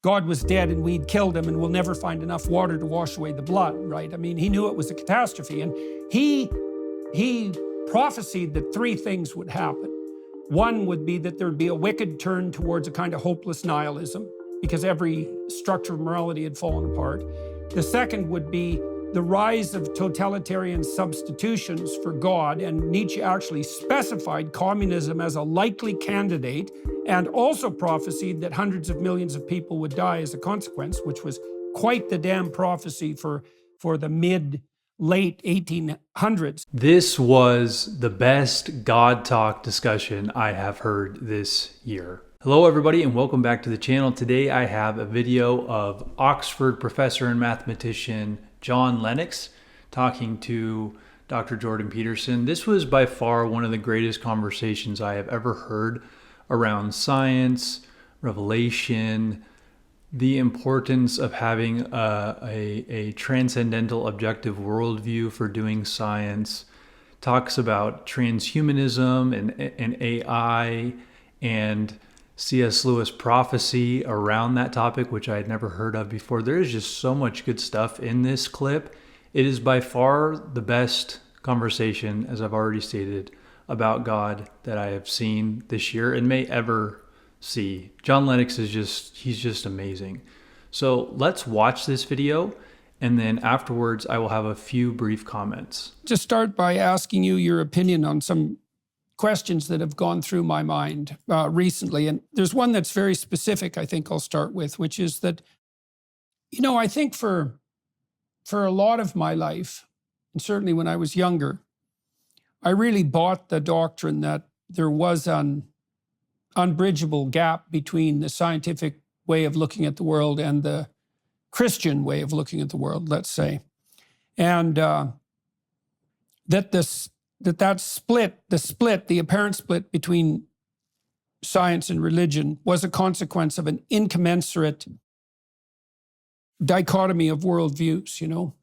God was dead and we'd killed him and we'll never find enough water to wash away the blood, right? I mean, he knew it was a catastrophe, and he prophesied that three things would happen. One would be that there'd be a wicked turn towards a kind of hopeless nihilism because every structure of morality had fallen apart. The second would be the rise of totalitarian substitutions for God, and Nietzsche actually specified communism as a likely candidate and also prophesied that hundreds of millions of people would die as a consequence, which was quite the damn prophecy for the late 1800s. This was the best God talk discussion I have heard this year. Hello everybody and welcome back to the channel. Today I have a video of Oxford professor and mathematician John Lennox talking to Dr. Jordan Peterson. This was by far one of the greatest conversations I have ever heard around science, revelation, the importance of having a transcendental objective worldview for doing science, talks about transhumanism and AI and C.S. Lewis prophecy around that topic, which I had never heard of before. There is just so much good stuff in this clip. It is by far the best conversation, as I've already stated, about God that I have seen this year and may ever see. John Lennox he's just amazing. So let's watch this video, and then afterwards I will have a few brief comments. Just start by asking you your opinion on some questions that have gone through my mind recently. And there's one that's very specific, I think I'll start with, which is that, you know, I think for a lot of my life, and certainly when I was younger, I really bought the doctrine that there was an unbridgeable gap between the scientific way of looking at the world and the Christian way of looking at the world, let's say. And that split, the apparent split between science and religion was a consequence of an incommensurate dichotomy of worldviews, you know,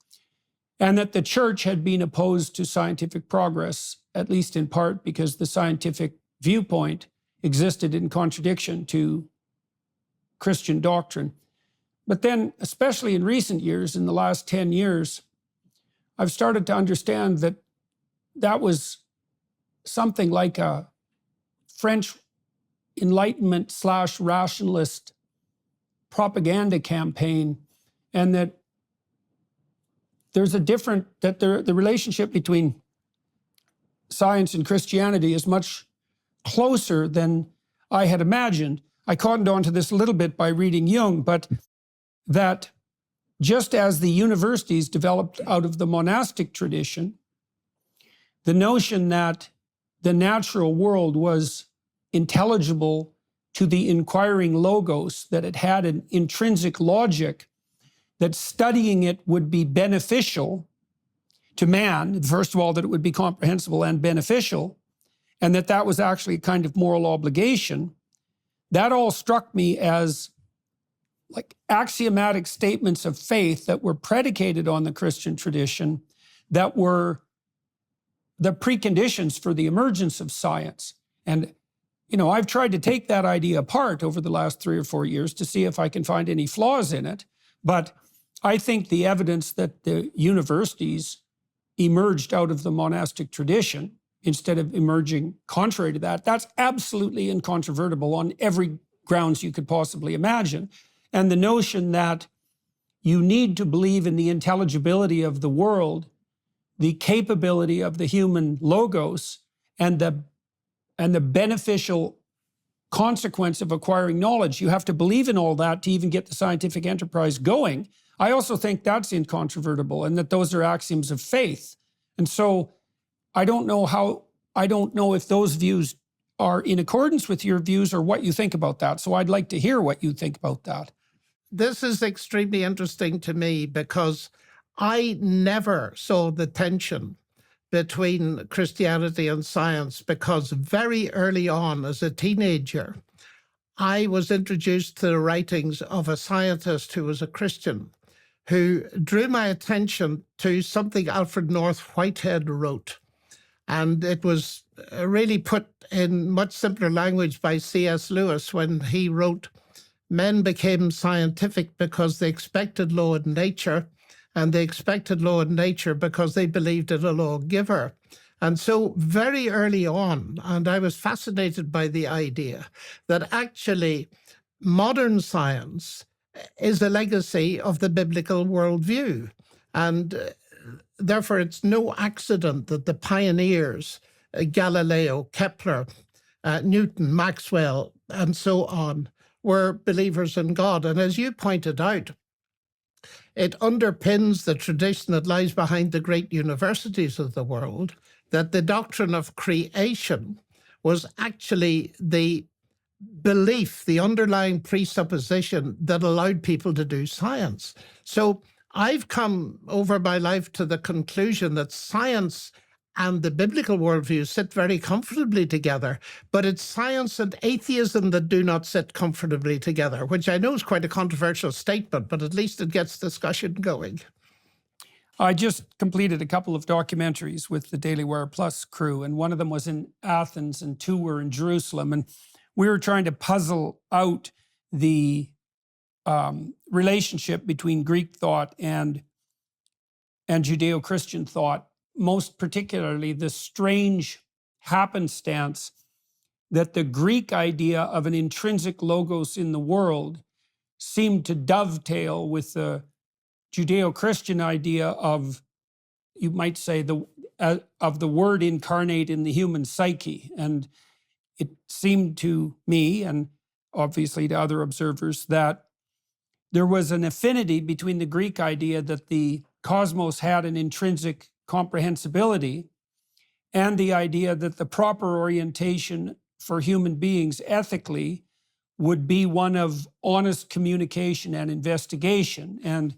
and that the church had been opposed to scientific progress, at least in part because the scientific viewpoint existed in contradiction to Christian doctrine. But then, especially in recent years, in the last 10 years, I've started to understand that that was something like a French Enlightenment / rationalist propaganda campaign, and that there's the relationship between science and Christianity is much closer than I had imagined. I cottoned on to this a little bit by reading Jung, but that just as the universities developed out of the monastic tradition, the notion that the natural world was intelligible to the inquiring logos, that it had an intrinsic logic, that studying it would be beneficial to man, first of all, that it would be comprehensible and beneficial, and that was actually a kind of moral obligation, that all struck me as like axiomatic statements of faith that were predicated on the Christian tradition, that were the preconditions for the emergence of science. And, you know, I've tried to take that idea apart over the last 3 or 4 years to see if I can find any flaws in it. But I think the evidence that the universities emerged out of the monastic tradition instead of emerging contrary to that, that's absolutely incontrovertible on every grounds you could possibly imagine. And the notion that you need to believe in the intelligibility of the world, the capability of the human logos, and the beneficial consequence of acquiring knowledge. You have to believe in all that to even get the scientific enterprise going. I also think that's incontrovertible, and that those are axioms of faith. And so I don't know if those views are in accordance with your views or what you think about that. So I'd like to hear what you think about that. This is extremely interesting to me because I never saw the tension between Christianity and science, because very early on as a teenager, I was introduced to the writings of a scientist who was a Christian, who drew my attention to something Alfred North Whitehead wrote. And it was really put in much simpler language by C.S. Lewis when he wrote men became scientific because they expected law in nature, and they expected law in nature because they believed in a lawgiver. And so very early on, and I was fascinated by the idea that actually modern science is a legacy of the biblical worldview. And therefore, it's no accident that the pioneers, Galileo, Kepler, Newton, Maxwell, and so on, were believers in God. And as you pointed out, it underpins the tradition that lies behind the great universities of the world, that the doctrine of creation was actually the belief, the underlying presupposition that allowed people to do science. So I've come over my life to the conclusion that science and the biblical worldview sit very comfortably together, but it's science and atheism that do not sit comfortably together, which I know is quite a controversial statement, but at least it gets discussion going. I just completed a couple of documentaries with the Daily Wire Plus crew, and one of them was in Athens and two were in Jerusalem. And we were trying to puzzle out the relationship between Greek thought and Judeo-Christian thought, most particularly the strange happenstance that the Greek idea of an intrinsic logos in the world seemed to dovetail with the Judeo-Christian idea of, you might say, of the word incarnate in the human psyche. And it seemed to me, and obviously to other observers, that there was an affinity between the Greek idea that the cosmos had an intrinsic comprehensibility and the idea that the proper orientation for human beings ethically would be one of honest communication and investigation. And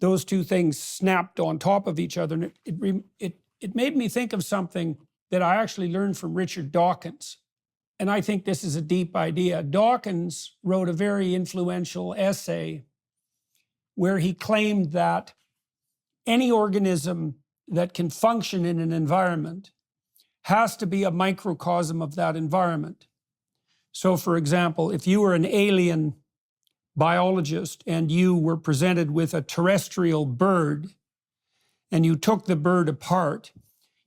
those two things snapped on top of each other. And it made me think of something that I actually learned from Richard Dawkins. And I think this is a deep idea. Dawkins wrote a very influential essay where he claimed that any organism that can function in an environment has to be a microcosm of that environment. So, for example, if you were an alien biologist and you were presented with a terrestrial bird and you took the bird apart,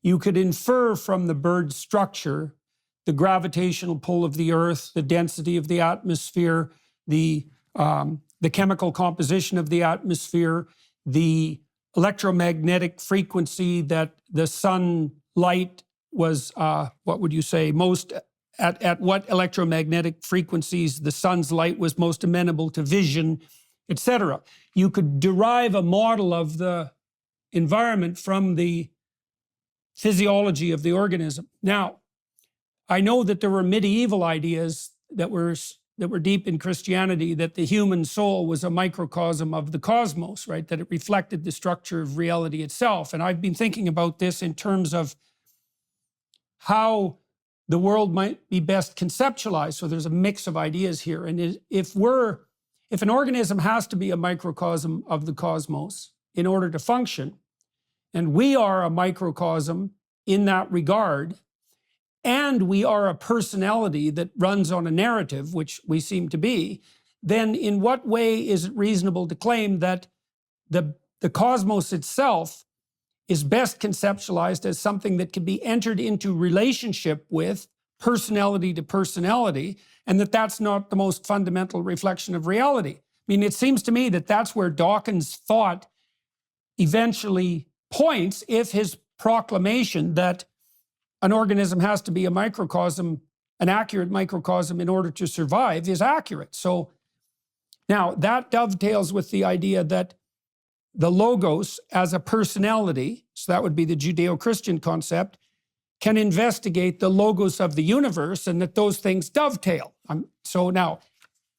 you could infer from the bird's structure the gravitational pull of the earth, the density of the atmosphere, the chemical composition of the atmosphere, the electromagnetic frequency that the sunlight was, what would you say, most at what electromagnetic frequencies the sun's light was most amenable to vision, etc. You could derive a model of the environment from the physiology of the organism. Now, I know that there were medieval ideas that were deep in Christianity, that the human soul was a microcosm of the cosmos, right? That it reflected the structure of reality itself. And I've been thinking about this in terms of how the world might be best conceptualized. So there's a mix of ideas here. And if an organism has to be a microcosm of the cosmos in order to function, and we are a microcosm in that regard, and we are a personality that runs on a narrative, which we seem to be, then in what way is it reasonable to claim that the cosmos itself is best conceptualized as something that can be entered into relationship with, personality to personality, and that that's not the most fundamental reflection of reality? I mean, it seems to me that that's where Dawkins' thought eventually points, if his proclamation that an organism has to be a microcosm, an accurate microcosm in order to survive, is accurate. So now that dovetails with the idea that the logos as a personality, so that would be the Judeo-Christian concept, can investigate the logos of the universe, and that those things dovetail. So now,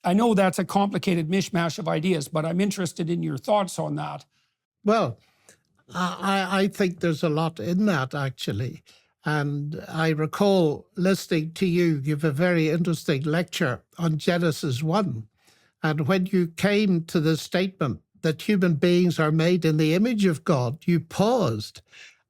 I know that's a complicated mishmash of ideas, but I'm interested in your thoughts on that. Well, I think there's a lot in that, actually. And I recall listening to you give a very interesting lecture on Genesis 1. And when you came to the statement that human beings are made in the image of God, you paused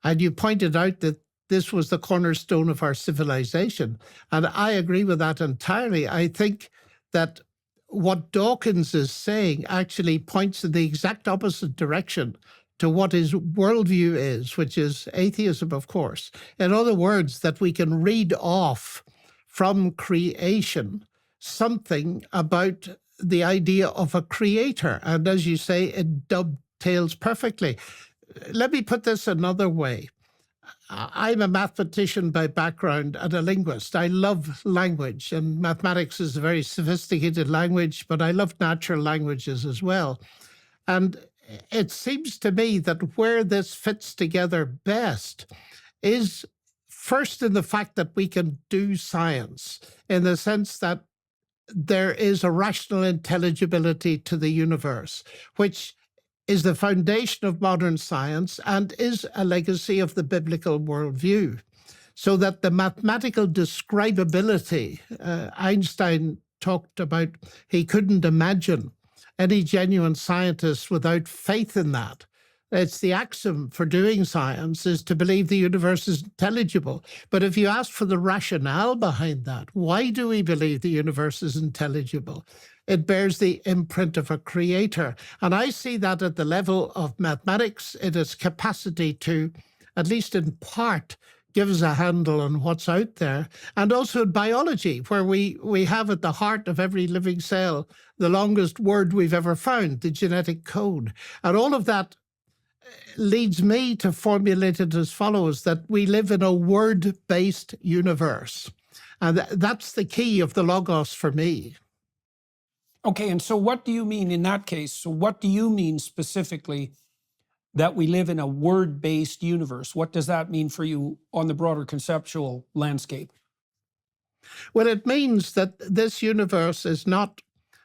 and you pointed out that this was the cornerstone of our civilization. And I agree with that entirely. I think that what Dawkins is saying actually points in the exact opposite direction to what his worldview is, which is atheism, of course. In other words, that we can read off from creation something about the idea of a creator. And as you say, it dovetails perfectly. Let me put this another way. I'm a mathematician by background and a linguist. I love language, and mathematics is a very sophisticated language, but I love natural languages as well. And it seems to me that where this fits together best is first in the fact that we can do science, in the sense that there is a rational intelligibility to the universe, which is the foundation of modern science and is a legacy of the biblical worldview. So that the mathematical describability, Einstein talked about, he couldn't imagine any genuine scientist without faith in that. It's the axiom for doing science is to believe the universe is intelligible. But if you ask for the rationale behind that, why do we believe the universe is intelligible? It bears the imprint of a creator. And I see that at the level of mathematics, in its capacity to, at least in part, give us a handle on what's out there. And also in biology, where we have at the heart of every living cell the longest word we've ever found, the genetic code. And all of that leads me to formulate it as follows, that we live in a word-based universe. And that's the key of the Logos for me. Okay, and so what do you mean in that case? So what do you mean specifically that we live in a word-based universe? What does that mean for you on the broader conceptual landscape? Well, it means that this universe is not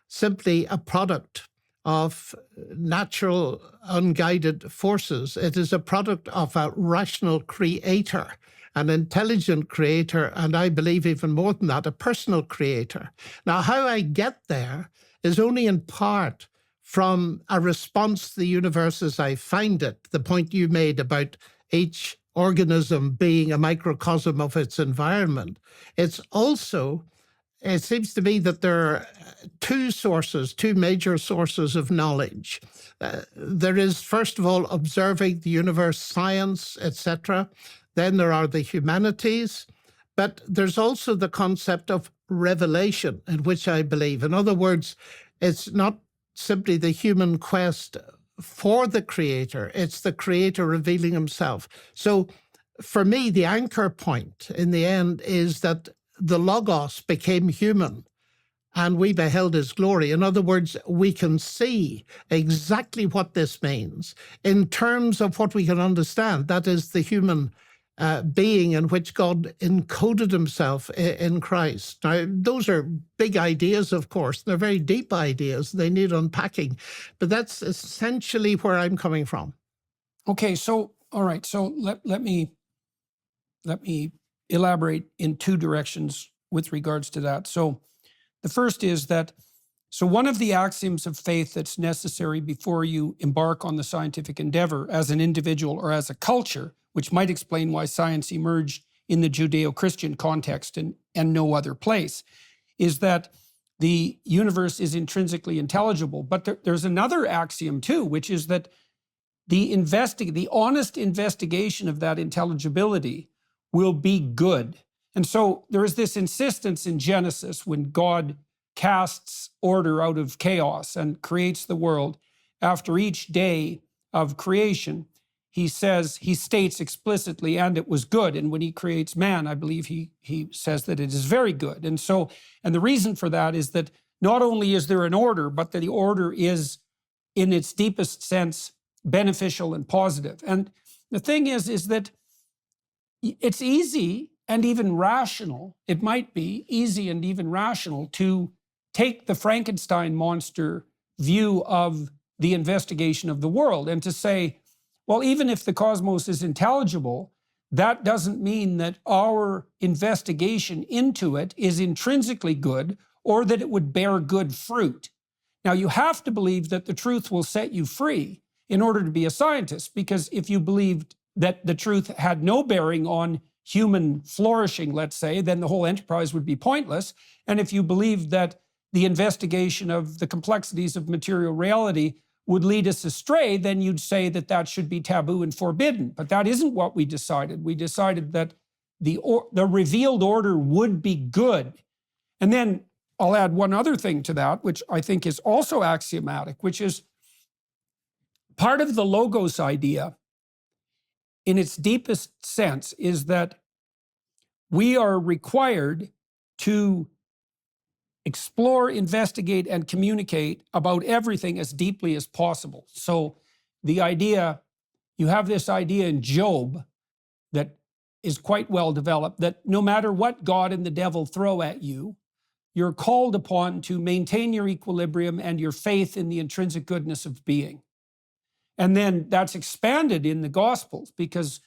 simply a product of natural, unguided forces. It is a product of a rational creator, an intelligent creator, and I believe even more than that, a personal creator. Now, how I get there is only in part from a response to the universe as I find it, the point you made about each organism being a microcosm of its environment. It's also, it seems to me that there are two major sources of knowledge. There is, first of all, observing the universe, science, etc. Then there are the humanities, but there's also the concept of revelation, in which I believe. In other words, it's not simply the human quest for the creator, it's the creator revealing himself. So for me, the anchor point in the end is that the Logos became human and we beheld his glory. In other words, we can see exactly what this means in terms of what we can understand. That is the human being in which God encoded himself in Christ. Now, those are big ideas, of course. They're very deep ideas. They need unpacking. But that's essentially where I'm coming from. Okay, so, all right. So let me elaborate in two directions with regards to that. So the first is that, so one of the axioms of faith that's necessary before you embark on the scientific endeavor as an individual or as a culture, which might explain why science emerged in the Judeo-Christian context and no other place, is that the universe is intrinsically intelligible. But there's another axiom too, which is that the honest investigation of that intelligibility will be good. And so there is this insistence in Genesis when God casts order out of chaos and creates the world. After each day of creation, he states explicitly, and it was good. And when he creates man, I believe he says that it is very good. And the reason for that is that not only is there an order, but that the order is, in its deepest sense, beneficial and positive. And the thing is that it's easy and even rational, it might be easy and even rational to take the Frankenstein monster view of the investigation of the world and to say, well, even if the cosmos is intelligible, that doesn't mean that our investigation into it is intrinsically good or that it would bear good fruit. Now, you have to believe that the truth will set you free in order to be a scientist, because if you believed that the truth had no bearing on human flourishing, let's say, then the whole enterprise would be pointless. And if you believed that the investigation of the complexities of material reality would lead us astray, then you'd say that that should be taboo and forbidden. But that isn't what we decided. We decided that the revealed order would be good. And then I'll add one other thing to that, which I think is also axiomatic, which is part of the logos idea in its deepest sense is that we are required to explore, investigate, and communicate about everything as deeply as possible. So the idea, you have this idea in Job that is quite well developed, that no matter what God and the devil throw at you, you're called upon to maintain your equilibrium and your faith in the intrinsic goodness of being. And then that's expanded in the Gospels, because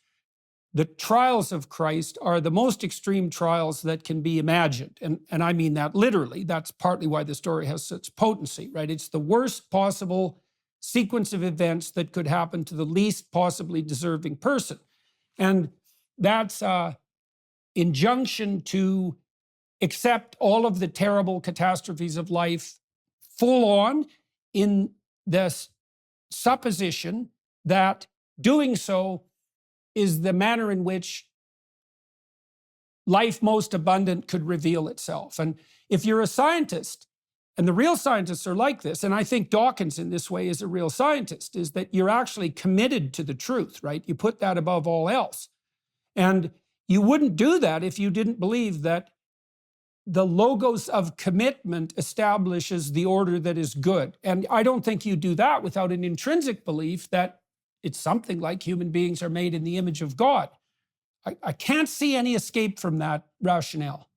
the trials of Christ are the most extreme trials that can be imagined. And I mean that literally. That's partly why the story has such potency, right? It's the worst possible sequence of events that could happen to the least possibly deserving person. And that's an injunction to accept all of the terrible catastrophes of life full on, in the supposition that doing so is the manner in which life most abundant could reveal itself. And if you're a scientist, and the real scientists are like this, and I think Dawkins in this way is a real scientist, is that you're actually committed to the truth, right? You put that above all else. And you wouldn't do that if you didn't believe that the logos of commitment establishes the order that is good. And I don't think you do that without an intrinsic belief that it's something like human beings are made in the image of God. I can't see any escape from that rationale.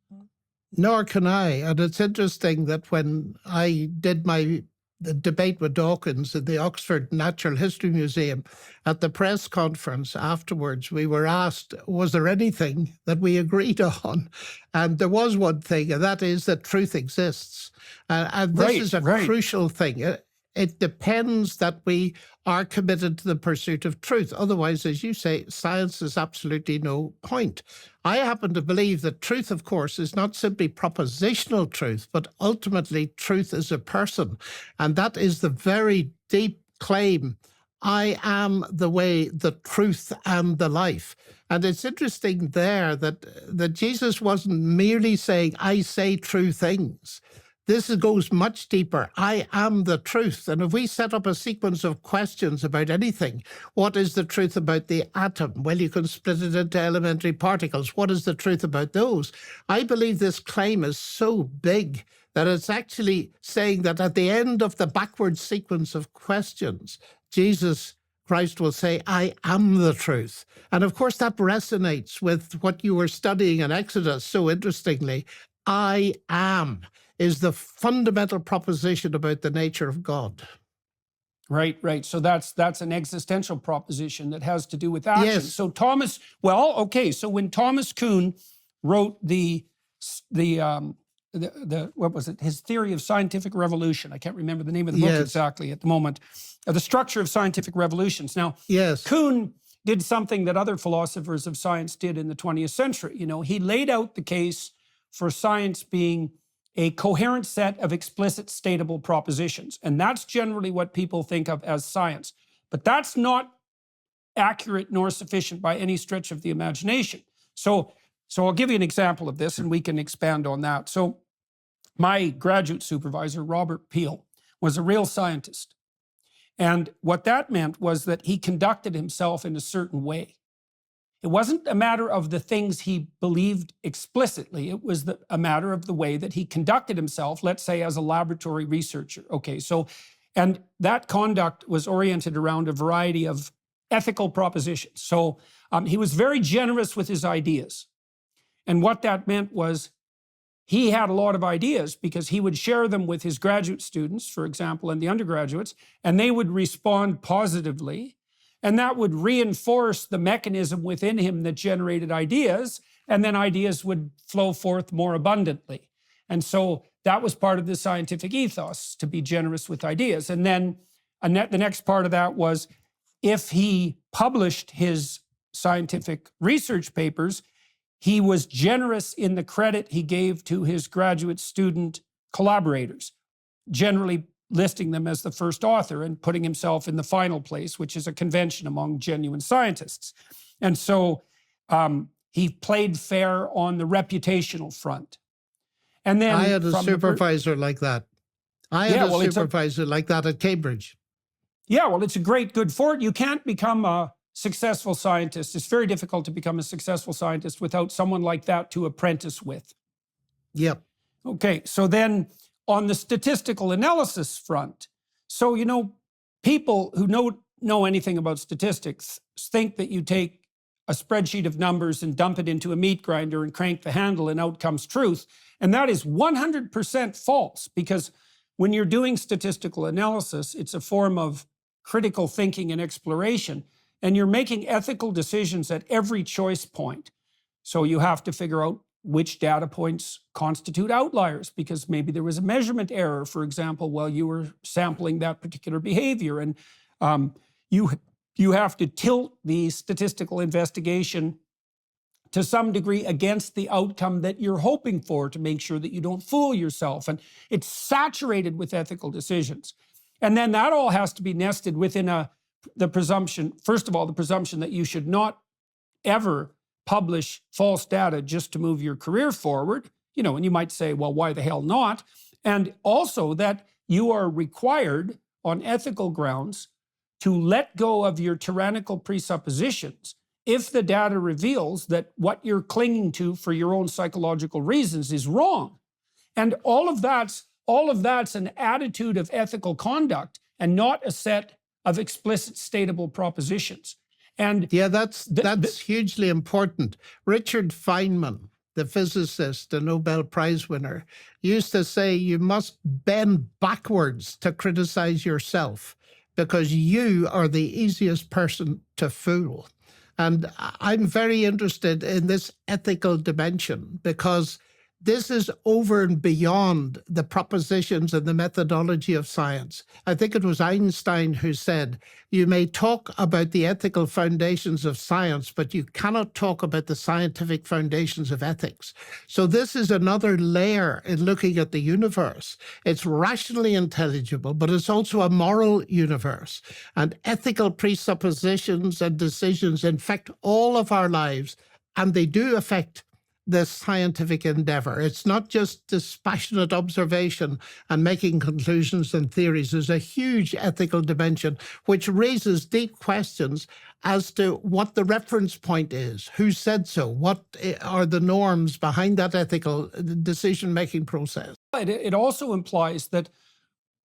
Nor can I. And it's interesting that when I did the debate with Dawkins at the Oxford Natural History Museum, at the press conference afterwards, we were asked, was there anything that we agreed on? And there was one thing, and that is that truth exists. And this is a crucial thing. It depends that we are committed to the pursuit of truth. Otherwise, as you say, science is absolutely no point. I happen to believe that truth, of course, is not simply propositional truth, but ultimately truth is a person. And that is the very deep claim. I am the way, the truth, and the life. And it's interesting there that Jesus wasn't merely saying, I say true things. This goes much deeper. I am the truth. And if we set up a sequence of questions about anything, what is the truth about the atom? Well, you can split it into elementary particles. What is the truth about those? I believe this claim is so big that it's actually saying that at the end of the backward sequence of questions, Jesus Christ will say, I am the truth. And of course, that resonates with what you were studying in Exodus so interestingly. I am is the fundamental proposition about the nature of God. Right. So that's an existential proposition that has to do with action. Yes. So so when Thomas Kuhn wrote the what was it? His theory of scientific revolution. I can't remember the name of the book exactly at the moment. The structure of scientific revolutions. Now, Kuhn did something that other philosophers of science did in the 20th century. He laid out the case for science being a coherent set of explicit statable propositions. And that's generally what people think of as science. But that's not accurate nor sufficient by any stretch of the imagination. So I'll give you an example of this and we can expand on that. So my graduate supervisor, Robert Peel, was a real scientist. And what that meant was that he conducted himself in a certain way. It wasn't a matter of the things he believed explicitly. It was a matter of the way that he conducted himself, let's say as a laboratory researcher. Okay, and that conduct was oriented around a variety of ethical propositions. So he was very generous with his ideas. And what that meant was he had a lot of ideas because he would share them with his graduate students, for example, and the undergraduates, and they would respond positively. And that would reinforce the mechanism within him that generated ideas, and then ideas would flow forth more abundantly. And so that was part of the scientific ethos, to be generous with ideas. And then the next part of that was, if he published his scientific research papers, he was generous in the credit he gave to his graduate student collaborators, generally listing them as the first author and putting himself in the final place, which is a convention among genuine scientists. And so he played fair on the reputational front. And then I had a supervisor like that. I had a supervisor like that at Cambridge. Yeah, well, it's a great good fortune. You can't become a successful scientist. It's very difficult to become a successful scientist without someone like that to apprentice with. Yep. Okay, so then on the statistical analysis front, so, you know, people who know anything about statistics think that you take a spreadsheet of numbers and dump it into a meat grinder and crank the handle and out comes truth. And that is 100% false, because when you're doing statistical analysis, it's a form of critical thinking and exploration, and you're making ethical decisions at every choice point. So you have to figure out which data points constitute outliers, because maybe there was a measurement error, for example, while you were sampling that particular behavior. And you have to tilt the statistical investigation to some degree against the outcome that you're hoping for to make sure that you don't fool yourself. And it's saturated with ethical decisions. And then that all has to be nested within the presumption, first of all, the presumption that you should not ever publish false data just to move your career forward. You know, and you might say, well, why the hell not? And also that you are required on ethical grounds to let go of your tyrannical presuppositions if the data reveals that what you're clinging to for your own psychological reasons is wrong. And all of that's an attitude of ethical conduct and not a set of explicit statable propositions. And yeah, that's hugely important. Richard Feynman, the physicist, the Nobel Prize winner, used to say you must bend backwards to criticize yourself because you are the easiest person to fool. And I'm very interested in this ethical dimension because this is over and beyond the propositions and the methodology of science. I think it was Einstein who said, you may talk about the ethical foundations of science, but you cannot talk about the scientific foundations of ethics. So this is another layer in looking at the universe. It's rationally intelligible, but it's also a moral universe. And ethical presuppositions and decisions infect all of our lives, and they do affect the scientific endeavor. It's not just dispassionate observation and making conclusions and theories. There's a huge ethical dimension which raises deep questions as to what the reference point is, who said so, what are the norms behind that ethical decision-making process. It also implies that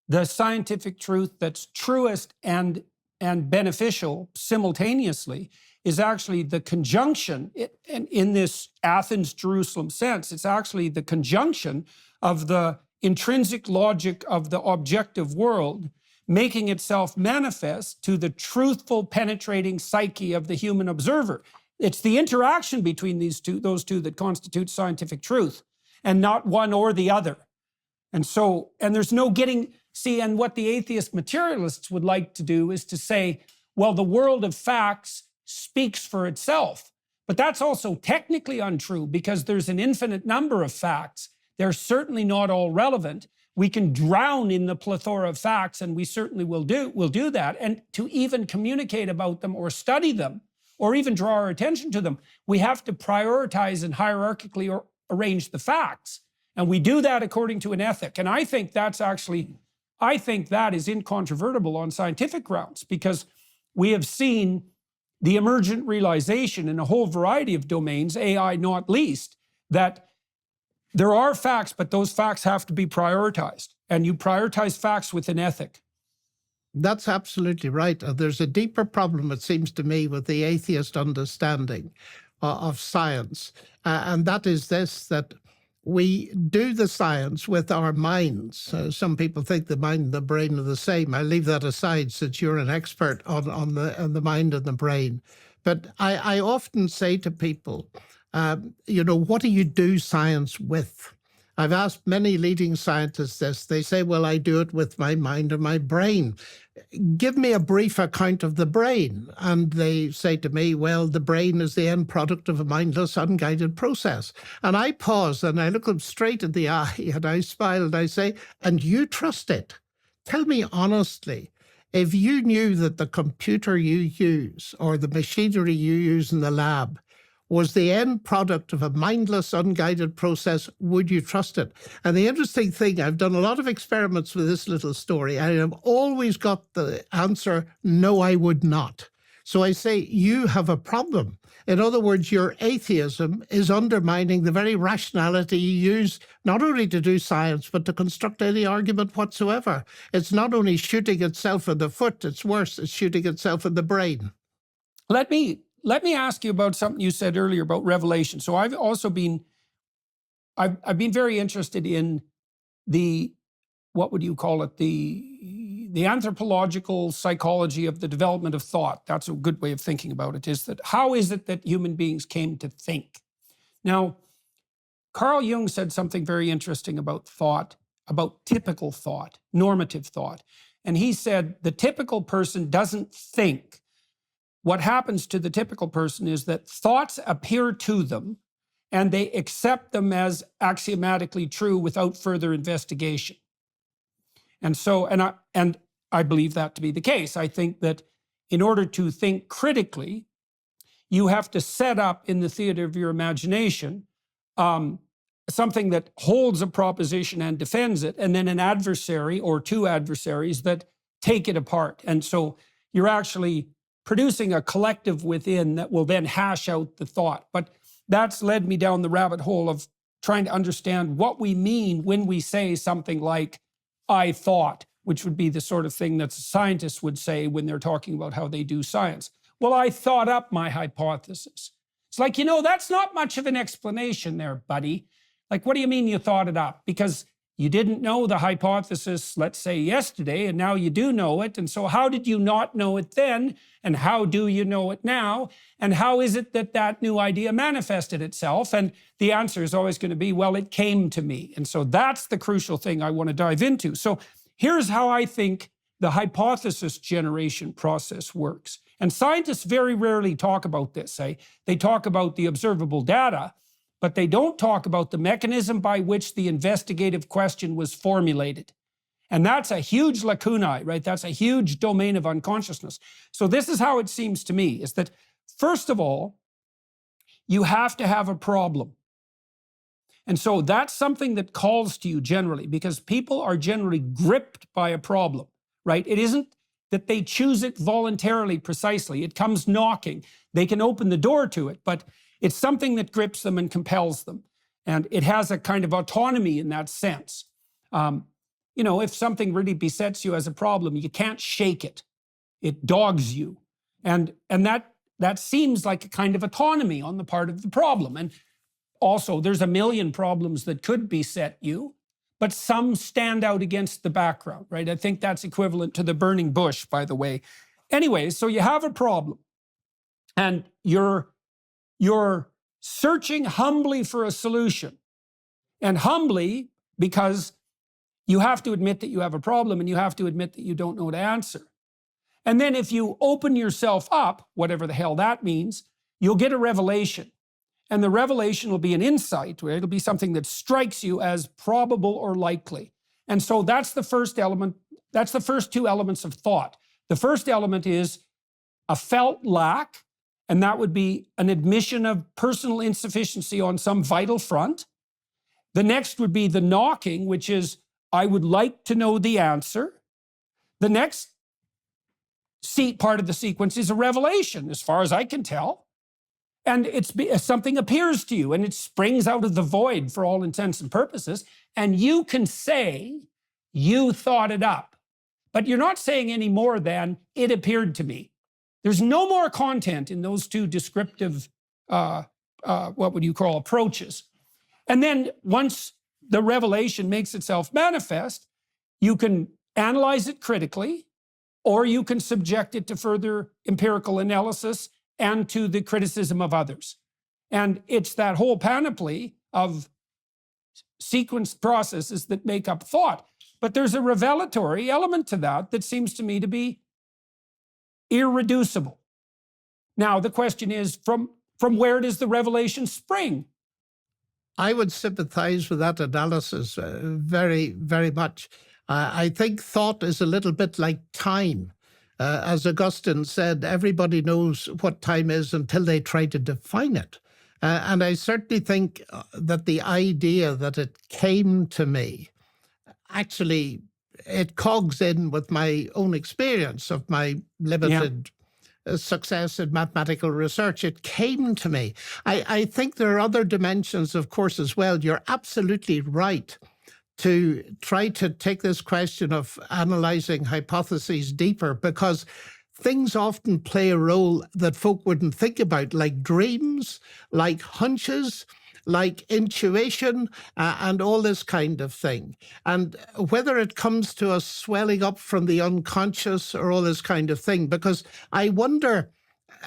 the scientific truth that's truest and beneficial simultaneously is actually the conjunction, in this Athens-Jerusalem sense, it's actually the conjunction of the intrinsic logic of the objective world making itself manifest to the truthful, penetrating psyche of the human observer. It's the interaction between those two that constitutes scientific truth, and not one or the other. And there's no getting, and what the atheist materialists would like to do is to say, well, the world of facts speaks for itself. But that's also technically untrue because there's an infinite number of facts. They're certainly not all relevant. We can drown in the plethora of facts, and we certainly will do that. And to even communicate about them or study them or even draw our attention to them, we have to prioritize and hierarchically arrange the facts. And we do that according to an ethic. And I think that is incontrovertible on scientific grounds, because we have seen the emergent realization in a whole variety of domains, AI not least, that there are facts, but those facts have to be prioritized. And you prioritize facts with an ethic. That's absolutely right. There's a deeper problem, it seems to me, with the atheist understanding of science. And that is this, that we do the science with our minds. Some people think the mind and the brain are the same. I leave that aside since you're an expert on the mind and the brain. But I often say to people, what do you do science with? I've asked many leading scientists this. They say, well, I do it with my mind and my brain. Give me a brief account of the brain. And they say to me, well, the brain is the end product of a mindless, unguided process. And I pause and I look them straight in the eye and I smile and I say, and you trust it? Tell me honestly, if you knew that the computer you use or the machinery you use in the lab was the end product of a mindless, unguided process, would you trust it? And the interesting thing, I've done a lot of experiments with this little story. I have always got the answer, no, I would not. So I say, you have a problem. In other words, your atheism is undermining the very rationality you use not only to do science, but to construct any argument whatsoever. It's not only shooting itself in the foot, it's worse, it's shooting itself in the brain. Let me ask you about something you said earlier about revelation. So I've also been, I've been very interested in the, what would you call it? The anthropological psychology of the development of thought. That's a good way of thinking about it, is that how is it that human beings came to think? Now, Carl Jung said something very interesting about thought, about typical thought, normative thought. And he said the typical person doesn't think. What happens to the typical person is that thoughts appear to them and they accept them as axiomatically true without further investigation. And so, and I believe that to be the case. I think that in order to think critically, you have to set up in the theater of your imagination something that holds a proposition and defends it, and then an adversary or two adversaries that take it apart. And so you're actually producing a collective within that will then hash out the thought. But that's led me down the rabbit hole of trying to understand what we mean when we say something like, I thought, which would be the sort of thing that scientists would say when they're talking about how they do science. Well, I thought up my hypothesis. It's like, you know, that's not much of an explanation there, buddy. Like, what do you mean you thought it up? Because you didn't know the hypothesis, let's say yesterday, and now you do know it. And so how did you not know it then? And how do you know it now? And how is it that that new idea manifested itself? And the answer is always going to be, well, it came to me. And so that's the crucial thing I want to dive into. So here's how I think the hypothesis generation process works. And scientists very rarely talk about this. They talk about the observable data, but they don't talk about the mechanism by which the investigative question was formulated. And that's a huge lacunae, right? That's a huge domain of unconsciousness. So this is how it seems to me, is that first of all, you have to have a problem. And so that's something that calls to you generally, because people are generally gripped by a problem, right? It isn't that they choose it voluntarily precisely. It comes knocking. They can open the door to it, but it's something that grips them and compels them. And it has a kind of autonomy in that sense. You know, if something really besets you as a problem, you can't shake it. It dogs you. And that seems like a kind of autonomy on the part of the problem. And also, there's a million problems that could beset you, but some stand out against the background, right? I think that's equivalent to the burning bush, by the way. Anyway, so you have a problem, and you're searching humbly for a solution. And humbly, because you have to admit that you have a problem and you have to admit that you don't know the answer. And then if you open yourself up, whatever the hell that means, you'll get a revelation. And the revelation will be an insight, right? It'll be something that strikes you as probable or likely. And so that's the first element. That's the first two elements of thought. The first element is a felt lack, and that would be an admission of personal insufficiency on some vital front. The next would be the knocking, which is, I would like to know the answer. The next part of the sequence is a revelation, as far as I can tell. And something appears to you, and it springs out of the void for all intents and purposes, and you can say, you thought it up. But you're not saying any more than, it appeared to me. There's no more content in those two descriptive, what would you call, approaches. And then once the revelation makes itself manifest, you can analyze it critically, or you can subject it to further empirical analysis and to the criticism of others. And it's that whole panoply of sequenced processes that make up thought. But there's a revelatory element to that that seems to me to be irreducible. Now, the question is, from where does the revelation spring? I would sympathize with that analysis very, very much. I think thought is a little bit like time. As Augustine said, everybody knows what time is until they try to define it. And I certainly think that the idea that it came to me, actually, it cogs in with my own experience of my limited success in mathematical research. It came to me. I think there are other dimensions, of course, as well. You're absolutely right to try to take this question of analyzing hypotheses deeper, because things often play a role that folk wouldn't think about, like dreams, like hunches, like intuition, and all this kind of thing. And whether it comes to us swelling up from the unconscious or all this kind of thing, because I wonder,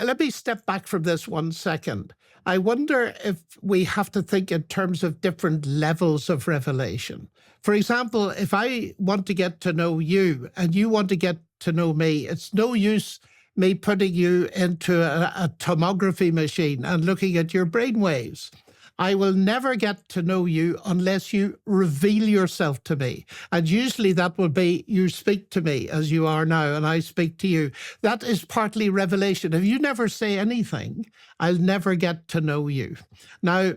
let me step back from this 1 second. I wonder if we have to think in terms of different levels of revelation. For example, if I want to get to know you and you want to get to know me, it's no use me putting you into a tomography machine and looking at your brain waves. I will never get to know you unless you reveal yourself to me. And usually that will be, you speak to me as you are now, and I speak to you. That is partly revelation. If you never say anything, I'll never get to know you. Now,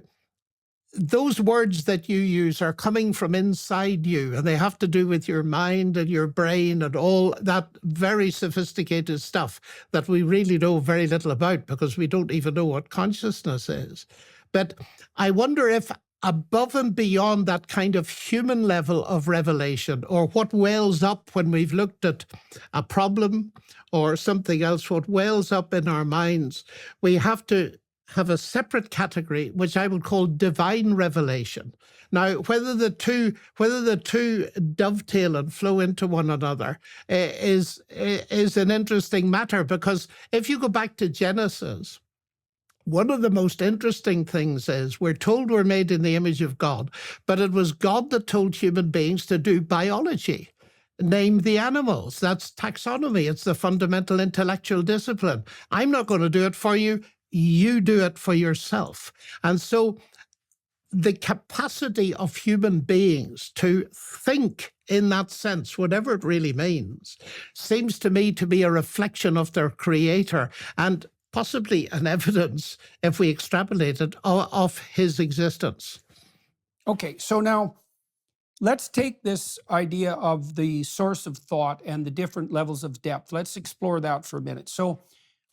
those words that you use are coming from inside you, and they have to do with your mind and your brain and all that very sophisticated stuff that we really know very little about, because we don't even know what consciousness is. But I wonder if above and beyond that kind of human level of revelation, or what wells up when we've looked at a problem or something else, what wells up in our minds, we have to have a separate category, which I would call divine revelation. Now, whether the two dovetail and flow into one another is an interesting matter, because if you go back to Genesis, one of the most interesting things is we're told we're made in the image of God, but it was God that told human beings to do biology. Name the animals. That's taxonomy. It's the fundamental intellectual discipline. I'm not going to do it for you. You do it for yourself. And so the capacity of human beings to think in that sense, whatever it really means, seems to me to be a reflection of their creator, and possibly an evidence, if we extrapolate it, of his existence. Okay, so now let's take this idea of the source of thought and the different levels of depth. Let's explore that for a minute. So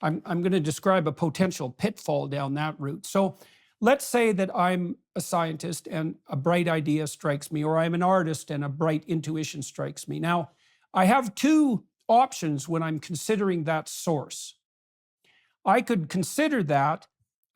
I'm going to describe a potential pitfall down that route. So let's say that I'm a scientist and a bright idea strikes me, or I'm an artist and a bright intuition strikes me. Now, I have two options when I'm considering that source. I could consider that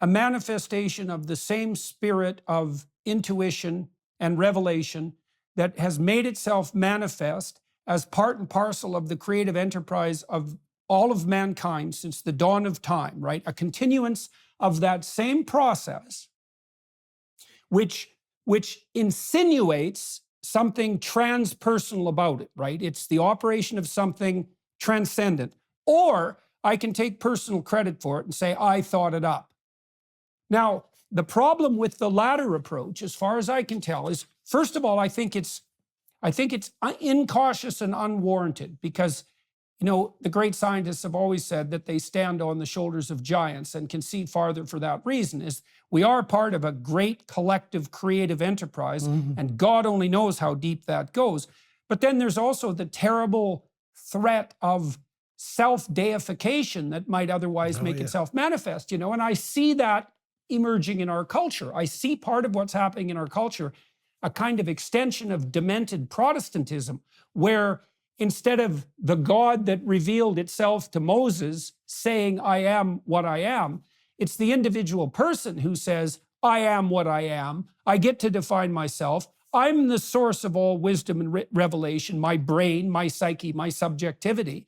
a manifestation of the same spirit of intuition and revelation that has made itself manifest as part and parcel of the creative enterprise of all of mankind since the dawn of time, right? A continuance of that same process, which insinuates something transpersonal about it, right? It's the operation of something transcendent. Or I can take personal credit for it and say, I thought it up. Now, the problem with the latter approach, as far as I can tell, is, first of all, I think it's incautious and unwarranted, because, you know, the great scientists have always said that they stand on the shoulders of giants and can see farther for that reason. Is we are part of a great collective creative enterprise, and God only knows how deep that goes. But then there's also the terrible threat of self-deification that might otherwise make itself manifest, you know, and I see that emerging in our culture. I see part of what's happening in our culture, a kind of extension of demented Protestantism, where instead of the God that revealed itself to Moses saying, I am what I am, it's the individual person who says, I am what I am. I get to define myself. I'm the source of all wisdom and revelation, my brain, my psyche, my subjectivity,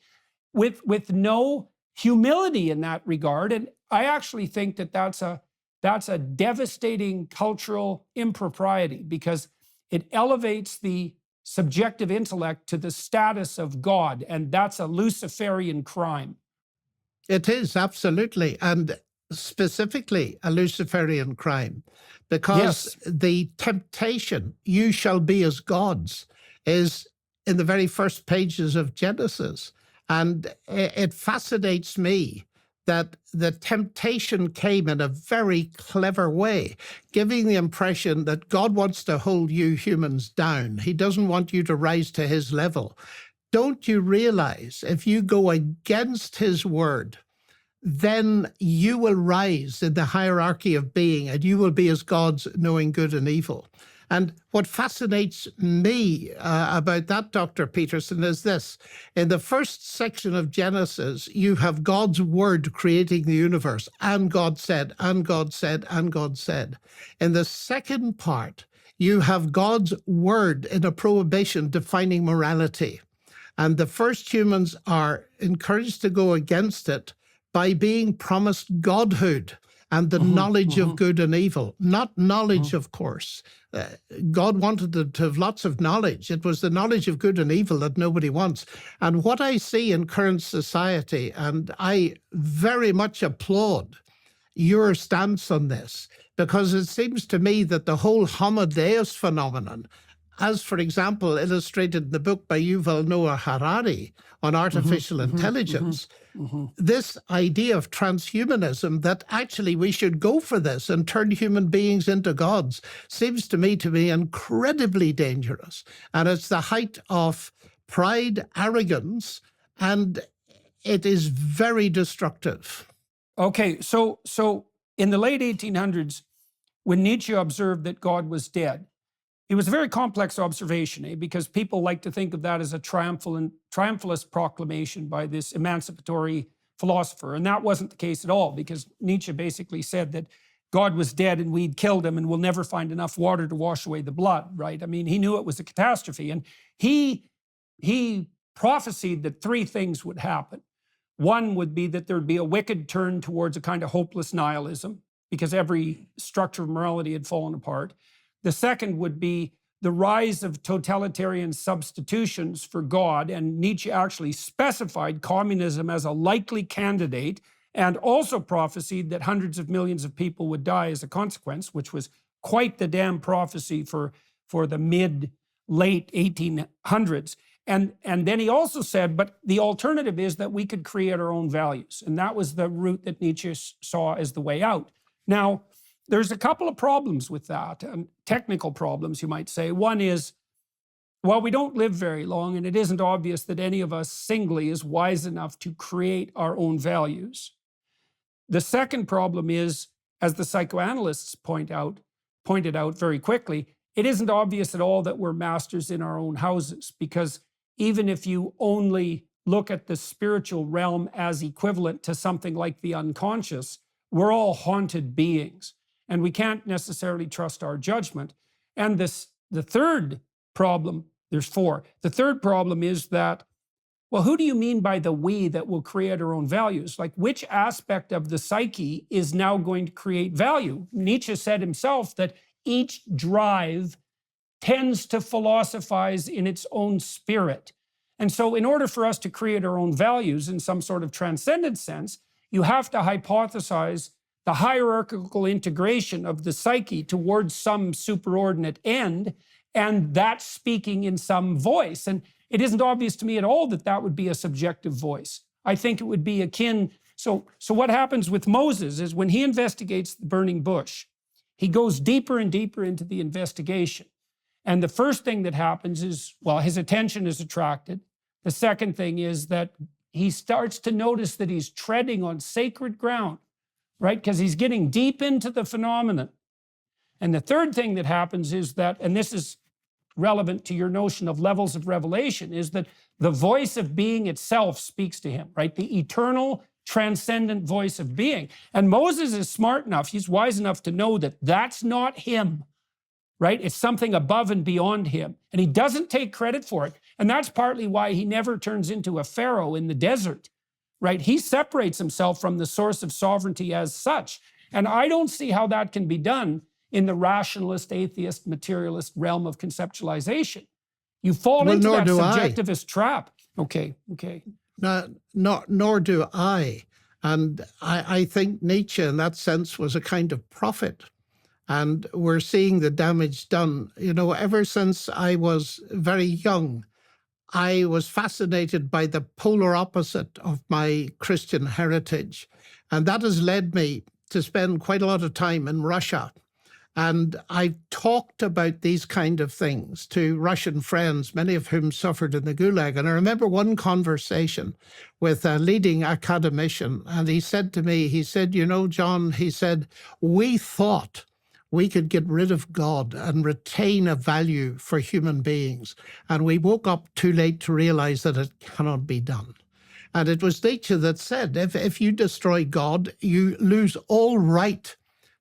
with no humility in that regard. And I actually think that that's a devastating cultural impropriety, because it elevates the subjective intellect to the status of God, and that's a Luciferian crime. It is, absolutely, and specifically a Luciferian crime, because the temptation, you shall be as gods, is in the very first pages of Genesis. And it fascinates me that the temptation came in a very clever way, giving the impression that God wants to hold you humans down. He doesn't want you to rise to his level. Don't you realize if you go against his word, then you will rise in the hierarchy of being, and you will be as gods, knowing good and evil. And what fascinates me about that, Dr. Peterson, is this. In the first section of Genesis, you have God's word creating the universe, and God said, and God said, and God said. In the second part, you have God's word in a prohibition defining morality. And the first humans are encouraged to go against it by being promised godhood and the knowledge of good and evil. Not knowledge, of course. God wanted them to have lots of knowledge. It was the knowledge of good and evil that nobody wants. And what I see in current society, and I very much applaud your stance on this, because it seems to me that the whole Homo Deus phenomenon, as, for example, illustrated in the book by Yuval Noah Harari on artificial intelligence, this idea of transhumanism, that actually we should go for this and turn human beings into gods, seems to me to be incredibly dangerous. And it's the height of pride, arrogance, and it is very destructive. Okay, so in the late 1800s, when Nietzsche observed that God was dead, it was a very complex observation, because people like to think of that as a triumphalist proclamation by this emancipatory philosopher. And that wasn't the case at all, because Nietzsche basically said that God was dead and we'd killed him and we'll never find enough water to wash away the blood, right? I mean, he knew it was a catastrophe. And he prophesied that three things would happen. One would be that there'd be a wicked turn towards a kind of hopeless nihilism, because every structure of morality had fallen apart. The second would be the rise of totalitarian substitutions for God, and Nietzsche actually specified communism as a likely candidate, and also prophesied that hundreds of millions of people would die as a consequence, which was quite the damn prophecy for the mid-late 1800s. And then he also said, but the alternative is that we could create our own values. And that was the route that Nietzsche saw as the way out. Now, there's a couple of problems with that, and technical problems, you might say. One is, well, we don't live very long, and it isn't obvious that any of us singly is wise enough to create our own values. The second problem is, as the psychoanalysts pointed out very quickly, it isn't obvious at all that we're masters in our own houses, because even if you only look at the spiritual realm as equivalent to something like the unconscious, we're all haunted beings. And we can't necessarily trust our judgment. And the third problem, there's four. The third problem is that, well, who do you mean by the we that will create our own values? Like, which aspect of the psyche is now going to create value? Nietzsche said himself that each drive tends to philosophize in its own spirit. And so in order for us to create our own values in some sort of transcendent sense, you have to hypothesize the hierarchical integration of the psyche towards some superordinate end, and that speaking in some voice. And it isn't obvious to me at all that that would be a subjective voice. I think it would be akin. So what happens with Moses is, when he investigates the burning bush, he goes deeper and deeper into the investigation. And the first thing that happens is, well, his attention is attracted. The second thing is that he starts to notice that he's treading on sacred ground, right? Because he's getting deep into the phenomenon. And the third thing that happens is that, and this is relevant to your notion of levels of revelation, is that the voice of being itself speaks to him, right? The eternal, transcendent voice of being. And Moses is smart enough, he's wise enough to know that that's not him, right? It's something above and beyond him. And he doesn't take credit for it. And that's partly why he never turns into a pharaoh in the desert, right? He separates himself from the source of sovereignty as such. And I don't see how that can be done in the rationalist, atheist, materialist realm of conceptualization. You fall Well, into nor that do I. subjectivist trap. Okay. Nor do I. And I think Nietzsche, in that sense, was a kind of prophet. And we're seeing the damage done. You know, ever since I was very young, I was fascinated by the polar opposite of my Christian heritage. And that has led me to spend quite a lot of time in Russia. And I've talked about these kind of things to Russian friends, many of whom suffered in the Gulag. And I remember one conversation with a leading academician, and he said to me, he said, you know, John, he said, we thought we could get rid of God and retain a value for human beings. And we woke up too late to realize that it cannot be done. And it was Nietzsche that said, if you destroy God, you lose all right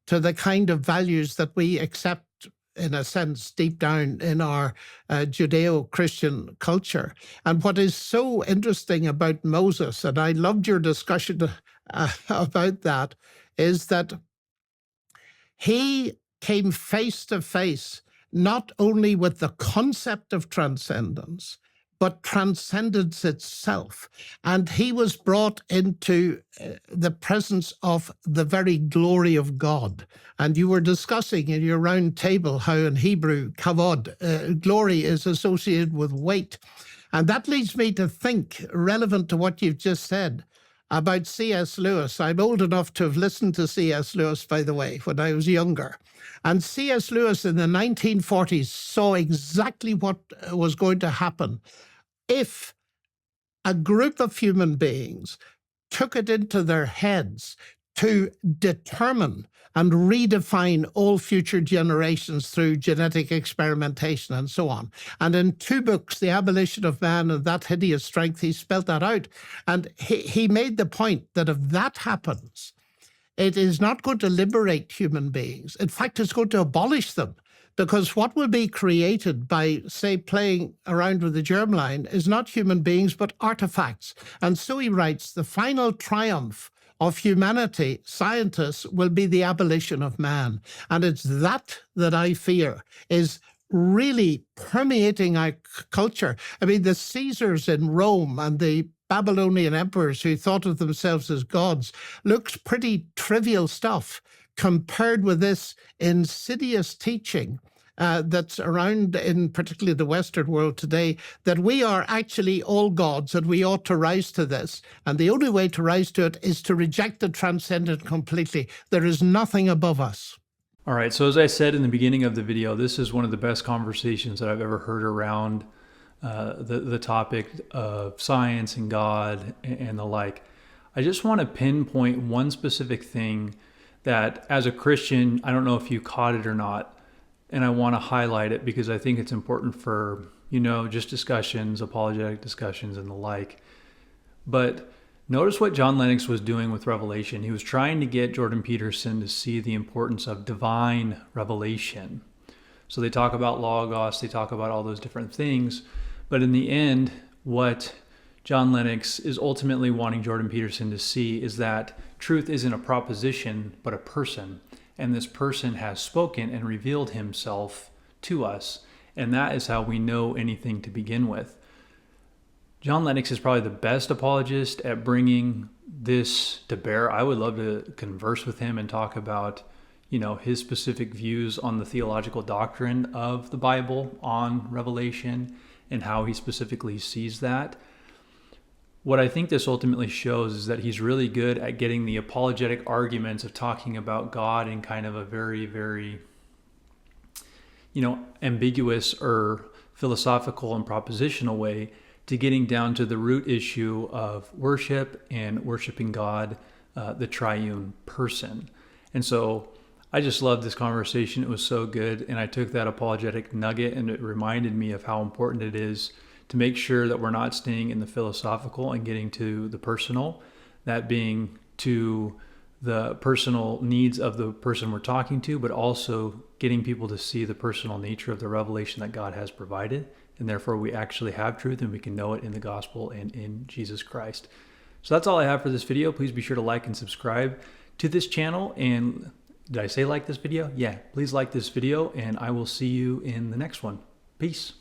to the kind of values that we accept, in a sense, deep down in our Judeo-Christian culture. And what is so interesting about Moses, and I loved your discussion about that, is that he came face to face not only with the concept of transcendence, but transcendence itself. And he was brought into the presence of the very glory of God. And you were discussing in your round table how in Hebrew, kavod, glory is associated with weight. And that leads me to think, relevant to what you've just said, about C.S. Lewis. I'm old enough to have listened to C.S. Lewis, by the way, when I was younger. And C.S. Lewis in the 1940s saw exactly what was going to happen if a group of human beings took it into their heads to determine and redefine all future generations through genetic experimentation and so on. And in 2 books, The Abolition of Man and That Hideous Strength, he spelled that out. And he made the point that if that happens, it is not going to liberate human beings. In fact, it's going to abolish them. Because what will be created by, say, playing around with the germline is not human beings, but artifacts. And so he writes, the final triumph of humanity, scientists, will be the abolition of man. And it's that I fear is really permeating our culture. I mean, the Caesars in Rome and the Babylonian emperors who thought of themselves as gods looks pretty trivial stuff compared with this insidious teaching that's around in particularly the Western world today, that we are actually all gods and we ought to rise to this. And the only way to rise to it is to reject the transcendent completely. There is nothing above us. All right, so as I said in the beginning of the video, this is one of the best conversations that I've ever heard around the topic of science and God and the like. I just want to pinpoint one specific thing that as a Christian, I don't know if you caught it or not, and I want to highlight it because I think it's important for, just discussions, apologetic discussions and the like. But notice what John Lennox was doing with Revelation. He was trying to get Jordan Peterson to see the importance of divine revelation. So they talk about Logos, they talk about all those different things. But in the end, what John Lennox is ultimately wanting Jordan Peterson to see is that truth isn't a proposition, but a person. And this person has spoken and revealed himself to us. And that is how we know anything to begin with. John Lennox is probably the best apologist at bringing this to bear. I would love to converse with him and talk about, his specific views on the theological doctrine of the Bible, on Revelation, and how he specifically sees that. What I think this ultimately shows is that he's really good at getting the apologetic arguments of talking about God in kind of a very, very, ambiguous or philosophical and propositional way to getting down to the root issue of worship and worshiping God, the triune person. And so I just loved this conversation. It was so good. And I took that apologetic nugget and it reminded me of how important it is to make sure that we're not staying in the philosophical and getting to the personal, that being to the personal needs of the person we're talking to, but also getting people to see the personal nature of the revelation that God has provided. And therefore we actually have truth and we can know it in the gospel and in Jesus Christ. So that's all I have for this video. Please be sure to like and subscribe to this channel and Did I say like this video? Yeah, please like this video, and I will see you in the next one. Peace.